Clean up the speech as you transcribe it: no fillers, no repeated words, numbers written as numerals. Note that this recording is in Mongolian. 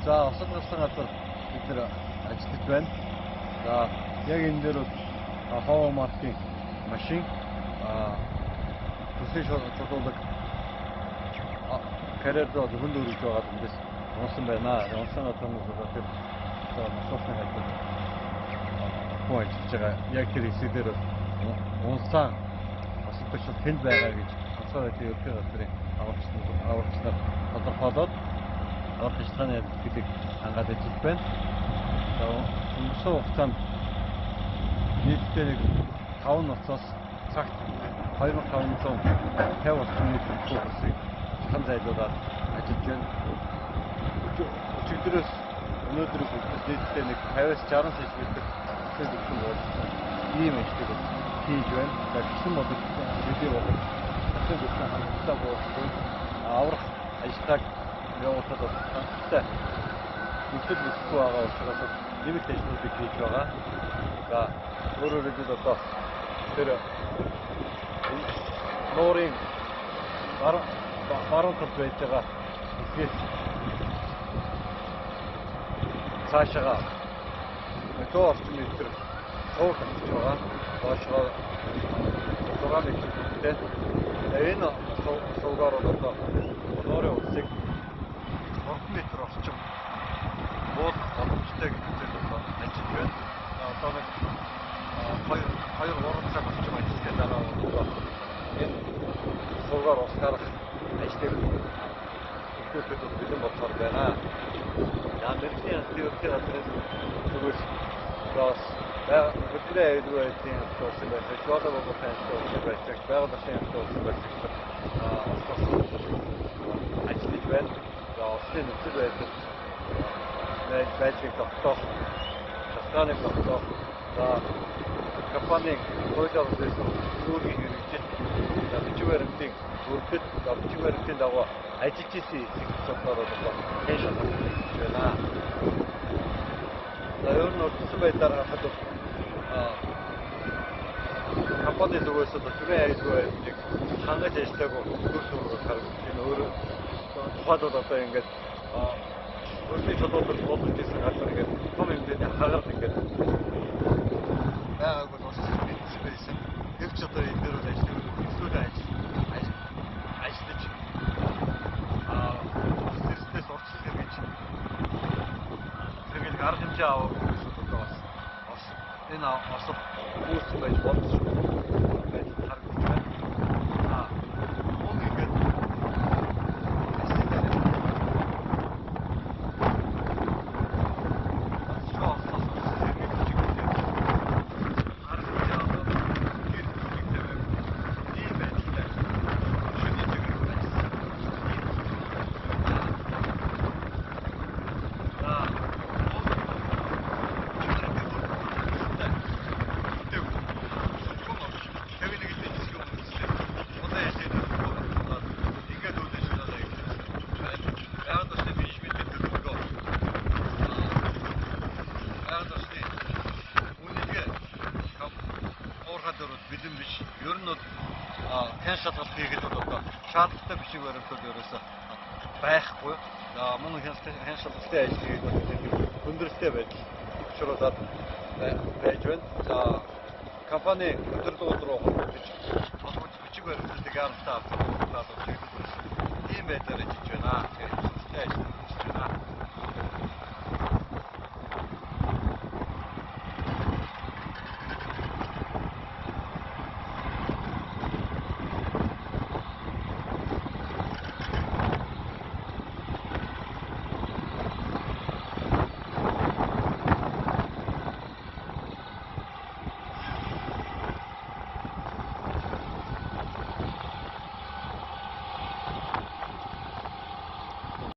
За осол газар бид нэр ажиллаж байна. За яг энэ дээр хоо маркийн машин төсөв шотлолог карьер руу хүнд өргөж байгаа юмдээс унсан байна. Унсан атомос тэр масофны газар хоо ажиллаж байгаа. Яг тэр хэсгээр унсан осолтой шууд тэнд байгаа гэж онцгой байдлын ерөнхий газрын аварчнаар тодорхойлоод аварч ажиллагааны хэлийг хангаад ажиллаж байна. За өнгөрсөн хугацаанд нийтдээ нэг 5 ноцоос цагт 2550 орчим нийтийн хүмүүсийг хан зайлуулаад ажиллаж байна. Өчигдрөөс өнөөдрийг хүртэл нийтдээ нэг 50-аас 60 см төсөөлсөн болсон. Ийм ажлыг хийж байна. За гисэн бодож бидний бодож төсөөлсөн хангалттай болсон. Аврах ажиллагааг явуулахад хангалттай нөхцөл бүсгүй байгаа учраас нэмэлт ажлуудыг хийж байгаа. За өөрөөр хэлбэл одоо тэр нуурын баруун талд байж байгаа хэсгээс цаашаа 100 орчим метр суур хийж байгаа. Доошоо 6 метртэй. Энэ суугаар одоо нуурын үсэг 3 метр орчим бууд боломжтой гэж үзээд одоо ажиллаж байна. Одоо нэг 2-3 цаг орчим ажиллаж байгаа бол энэ суугаар ус гарах ажлыг өгөхөд бэлэн болохоор байна. Америкийн ерөнхий газрын зүгээс бас бидний аюулгүй байдлын төвшин байдаг, жолоо богоны төвшин байдаг, байгаль орчны төвшин байдаг. Ажиллаж байна. За ослын нөхцөл байдлыг тогтоох, шалтгааныг тогтоох, за компанийн хуулиар үүсгэн үүргийн хэрэгжил, за бичиг баримтыг бүрдэл, за бичиг баримтын дагуу ажиллаж исэн сэдвээр одоо хэн шалгах байна. За ер нь өртсөн байдлаар харахад компани зүгээс төрийн аюулгүй байдлыг хангаж ажиллаагүй төр зураг харагдаж байна. Өөрөө тухайд бол одоо ингээд өөрсдийн шалгуулалт болгож ирсэн газар ингээд том хэмжээний хагард ингээд байгааг бол мэдсэн байсан. Гэвч одоо энэ дээр бол ажлын өсвөр ажиллаж стресс орцсон гэж тэгээд арга хэмжээ авах гэсэн бас энэ осол үүсгэж байж болчих байж харагдаж байна. Бэлэн биш. Ер нь бол хэн шалгалт хийгээд бол одоо шаардлагатай бичиг баримтууд ерөөсөө байхгүй. За мөн хэн шалгалтын ажил хийгээд бол хүндрэлтэй байдал учруулад байж байна. За компани өдөрлөг рүү холбогдож толгойд бичиг баримтуудыг харамтаа авч байгаа бол ийм байдлаар ажиллаж байна. Тэгэхээр ажил хийж байна.